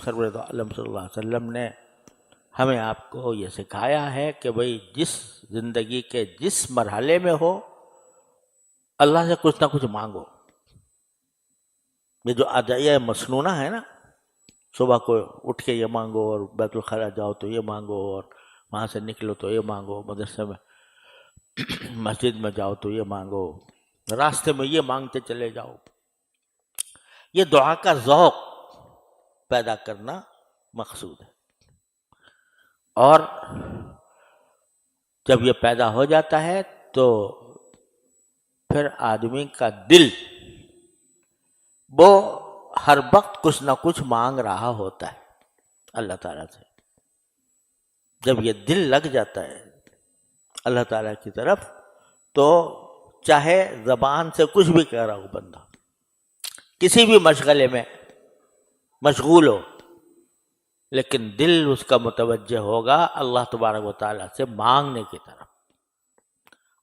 سرور دو عالم صلی اللہ علیہ وسلم نے ہمیں آپ کو یہ سکھایا ہے کہ بھئی جس زندگی کے جس مرحلے میں ہو اللہ سے کچھ نہ کچھ مانگو. یہ جو ادعیہ مسنونہ ہے نا، صبح کو اٹھ کے یہ مانگو اور بیت الخلا جاؤ تو یہ مانگو اور وہاں سے نکلو تو یہ مانگو، مدرسے میں مسجد میں جاؤ تو یہ مانگو، راستے میں یہ مانگتے چلے جاؤ، یہ دعا کا ذوق پیدا کرنا مقصود ہے. اور جب یہ پیدا ہو جاتا ہے تو پھر آدمی کا دل وہ ہر وقت کچھ نہ کچھ مانگ رہا ہوتا ہے اللہ تعالیٰ سے. جب یہ دل لگ جاتا ہے اللہ تعالیٰ کی طرف تو چاہے زبان سے کچھ بھی کہہ رہا ہو بندہ، کسی بھی مشغلے میں مشغول ہو، لیکن دل اس کا متوجہ ہوگا اللہ تبارک و تعالیٰ سے مانگنے کی طرف.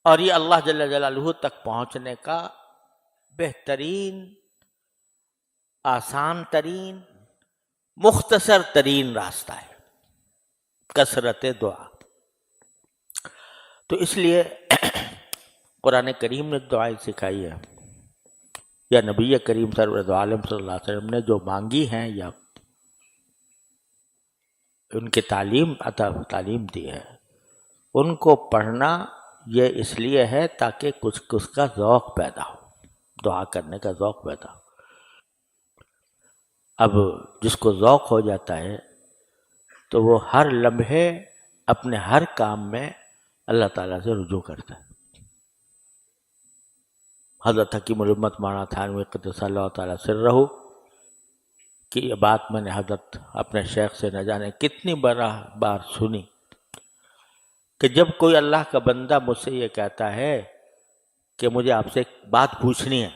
اور یہ اللہ جل جلالہ تک پہنچنے کا بہترین، آسان ترین، مختصر ترین راستہ ہے، کثرت دعا. تو اس لیے قرآن کریم نے دعائیں سکھائی ہے، یا نبی کریم سرور عالم صلی اللہ علیہ وسلم نے جو مانگی ہیں یا ان کی تعلیم دی ہے، ان کو پڑھنا یہ اس لیے ہے تاکہ کچھ اس کا ذوق پیدا ہو، دعا کرنے کا ذوق پیدا ہو. اب جس کو ذوق ہو جاتا ہے تو وہ ہر لمحے اپنے ہر کام میں اللہ تعالیٰ سے رجوع کرتا ہے. حضرت حکیم الامت مولانا تھانوی قدس اللہ تعالیٰ سرہ کہ یہ بات میں نے حضرت اپنے شیخ سے نہ جانے کتنی بار سنی کہ جب کوئی اللہ کا بندہ مجھ سے یہ کہتا ہے کہ مجھے آپ سے ایک بات پوچھنی ہے،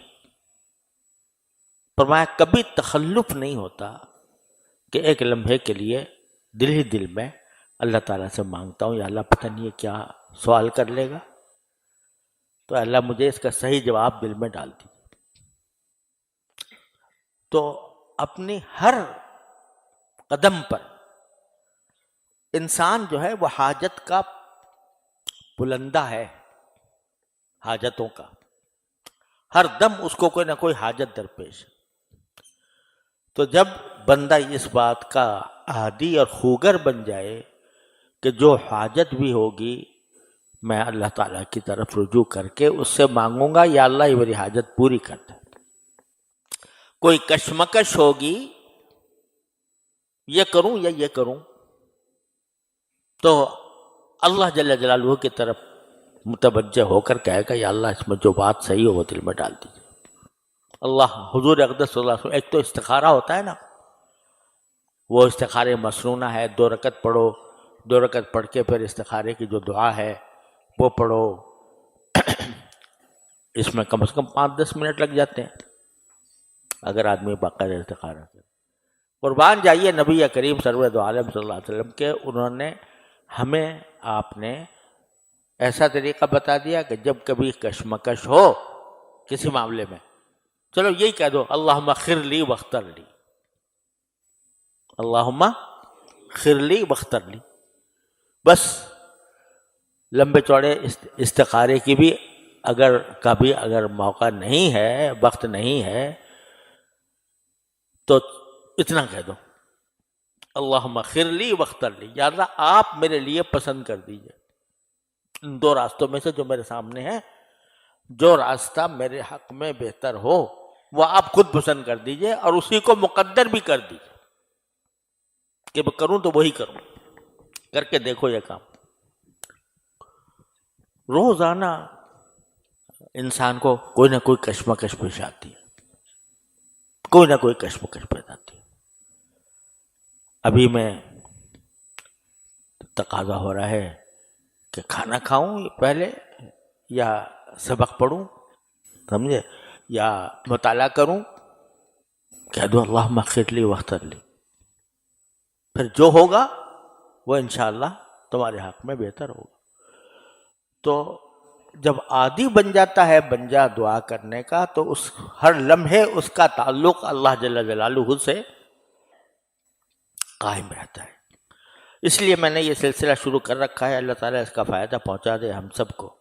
فرمایا کبھی تخلف نہیں ہوتا کہ ایک لمحے کے لیے دل ہی دل میں اللہ تعالیٰ سے مانگتا ہوں، یا اللہ پتہ نہیں یہ کیا سوال کر لے گا، تو اللہ مجھے اس کا صحیح جواب دل میں ڈال دیجیے. تو اپنی ہر قدم پر انسان جو ہے وہ حاجت کا بلندہ ہے، حاجتوں کا ہر دم اس کو کوئی نہ کوئی حاجت درپیش ہے. تو جب بندہ اس بات کا عادی اور خوگر بن جائے کہ جو حاجت بھی ہوگی میں اللہ تعالیٰ کی طرف رجوع کر کے اس سے مانگوں گا، یا اللہ یہ میری حاجت پوری کر دے. کوئی کشمکش ہوگی یہ کروں یا یہ کروں، تو اللہ جل جلالہ کی طرف متوجہ ہو کر کہے گا یا اللہ اس میں جو بات صحیح ہو وہ دل میں ڈال دیجیے. اللہ حضور اقدس صلی اللہ علیہ وسلم، ایک تو استخارہ ہوتا ہے نا، وہ استخارے مسنونہ ہے، 2 رکعت پڑھو، 2 رکعت پڑھ کے پھر استخارے کی جو دعا ہے وہ پڑھو. اس میں کم از کم 5-10 منٹ لگ جاتے ہیں اگر آدمی باقاعدہ استخارہ کرے. قربان جائیے نبی کریم سرور عالم صلی اللہ علیہ وسلم کے، انہوں نے ہمیں آپ نے ایسا طریقہ بتا دیا کہ جب کبھی کشمکش ہو کسی معاملے میں، چلو یہی کہہ دو اللہم اغفر لی واختر لی، اللہم اغفر لی واختر لی. بس لمبے چوڑے استخارے کی بھی اگر موقع نہیں ہے، وقت نہیں ہے، تو اتنا کہہ دو اللہم اغفر لی واختر لی، یا اللہ آپ میرے لیے پسند کر دیجئے ان 2 راستوں میں سے جو میرے سامنے ہیں، جو راستہ میرے حق میں بہتر ہو وہ آپ خود پسند کر دیجئے اور اسی کو مقدر بھی کر دیجئے کہ میں کروں تو وہی کروں. کر کے دیکھو یہ کام. روزانہ انسان کو کوئی نہ کوئی کشمکش پیش آتی ہے، کوئی نہ کوئی کشمکش پیدا آتی ہے. ابھی میں تقاضا ہو رہا ہے کہ کھانا کھاؤں پہلے یا سبق پڑھوں، سمجھے، یا مطالعہ کروں. کہہ دو اللہم اغفر لی واختر لی، پھر جو ہوگا وہ انشاءاللہ تمہارے حق میں بہتر ہوگا. تو جب عادی بن جاتا ہے بنجا دعا کرنے کا، تو اس ہر لمحے اس کا تعلق اللہ جل جلالہ سے قائم رہتا ہے۔ اس لیے میں نے یہ سلسلہ شروع کر رکھا ہے، اللہ تعالیٰ اس کا فائدہ پہنچا دے ہم سب کو۔